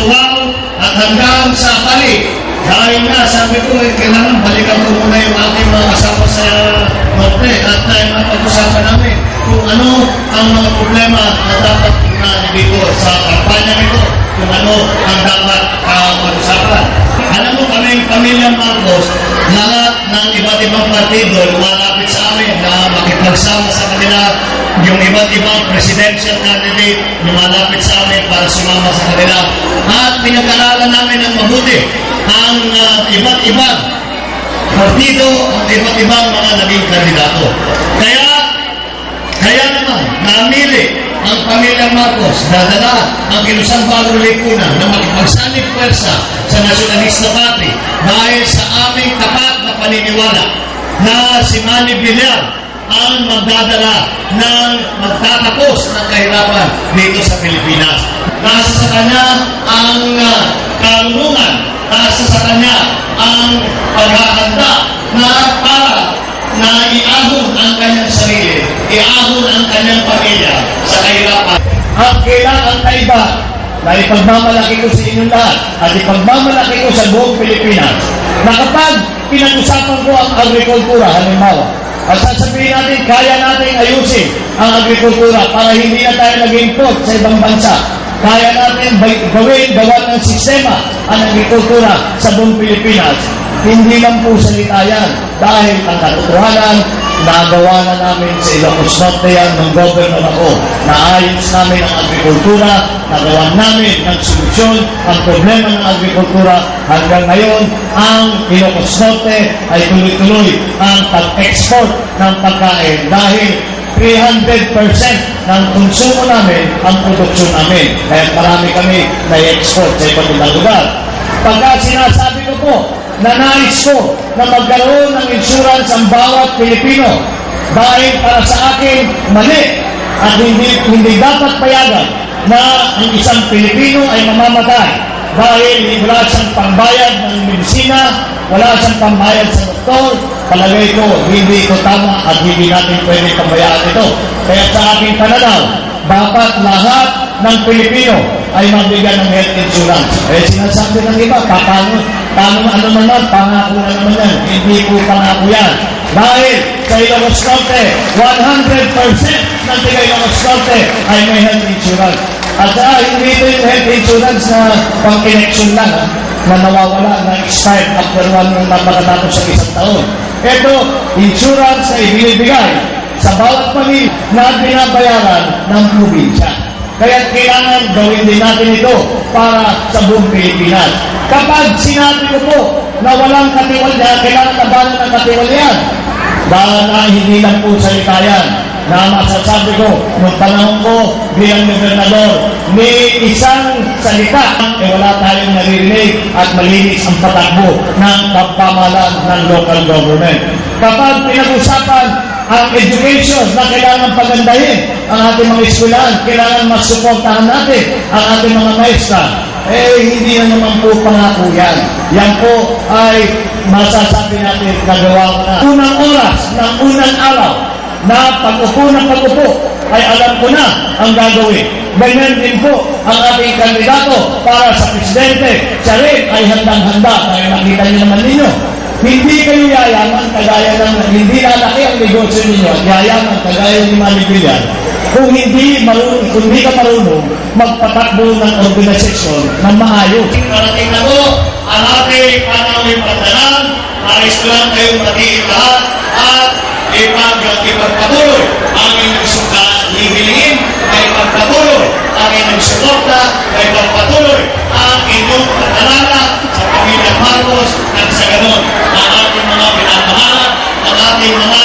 Tuwao at hanggang sa balik. Dahil nga, sabi ko, kailangan balikan ko muna yung aking mga kasama sa Norte at mapag-usapan namin kung ano ang mga problema na dapat na dito sa kampanya nito, kung ano ang dapat pag-usapan. Alam mo kami, pamilya Marcos, lahat ng iba't ibang partido lumalapit sa amin na makipagsama sa kanila. Yung iba't ibang presidential candidate lumalapit sa amin para sumama sa kanila. At pinag-aralan namin ng mabuti ang iba't ibang partido, ang iba't ibang mga naging kandidato. Kaya naman, namili ang pamilya Marcos na dala ang Kilusang Bagong Lipunan na makipagsanib pwersa sa Nacionalista Party dahil sa aming tapat na paniniwala na si Manny Villar ang magdadala ng magtatapos ng kahirapan dito sa Pilipinas. Nasa sa kanya ang karunungan, nasa sa kanya ang paghahanda na para na iahon ang kanyang sarili, iahon ang kanyang pamilya sa kahirapan. At kailangan kaiba na ipagmamalaki ko sa inyong lahat at ipagmamalaki ko sa buong Pilipinas na kapag pinag-usapan ko ang agrikultura, halimbawa, at sasabihin natin, kaya natin ayusin ang agrikultura para hindi na tayo nag-import sa ibang bansa. Kaya natin gawan ng sistema ang agrikultura sa buong Pilipinas. Hindi lang po salita yan dahil ang katotohanan, nagawa na namin sa Ilocos Norte yan ng governor ako. Naayos namin ang agrikultura, nagawa namin ng solusyon ang problema ng agrikultura. Hanggang ngayon, ang Ilocos Norte ay tuloy-tuloy ang pag-export ng pagkain dahil 300% ng konsumo namin ang produksyon namin. Kaya marami kami na-export sa iba't ibang lugar. Pagka sinasabi ko po, na nais ko na magkaroon ng insurance ang bawat Pilipino dahil para sa akin mali at hindi dapat payagan na ang isang Pilipino ay mamamatay dahil wala siyang pambayad ng medisina, wala siyang pambayad sa doktor. Palagay ko, hindi ito tama at hindi natin pwede pambayaan ito. Kaya sa aking pananaw, dapat lahat ng Pilipino ay mabigyan ng health insurance. Sinasabi ng iba, paano ano naman, pangako na naman yan. Hindi po pangako yan. Dahil sa Ilocos Norte, 100% ng tiga Ilocos Norte ay may health insurance. At hindi ito yung health insurance na pang-election lang, na nawawala, na expired after one nung napakatapos sa isang taon. Ito, insurance na ibinibigay sa bawat pamilya na binabayaran ng probinsya. Kaya kailangan gawin din natin ito para sa buong Pilipinas. Kapag sinabi ko po na walang katiwala, kailangan labanan ng katiwalian. Dahil na hindi lang po salita yan na masasabi ko, nung panahon ko bilang gobernador, may isang salita wala tayong naririnig at malinis ang patakbo ng pagpamahalaan ng local government. Kapag pinag-usapan ang education na kailangan pagandahin ang ating mga eskwelahan, kailangan masuportahan natin ang ating mga maestra. Hindi na naman po pangako yan. Yan po ay masasabi natin nagawa ko na. Unang oras ng unang araw na pag-upo ng pag-upo ay alam ko na ang gagawin. Ganyan din po ang ating kandidato para sa presidente. Siya rin ay handang-handa. Kaya nakita niyo naman ninyo. Hindi kayo yayaman kagaya ng hindi lalaki ang negosyo ninyo at yayaman kagaya ni Manny Villar kung hindi ka marunong magpatakbo ng organisasyon ng maayos. Parating na po ang ating panawin pagdanan. Nais ko lang kayong matiin lahat at ipagpatuloy ang inyong hihilingin, ay ipagpatuloy ang inyong suporta, ay ipagpatuloy ang inyong pagdalala sa pamilya Marcos at sa ganon ang ating mga pinapamahalan, ang ating mga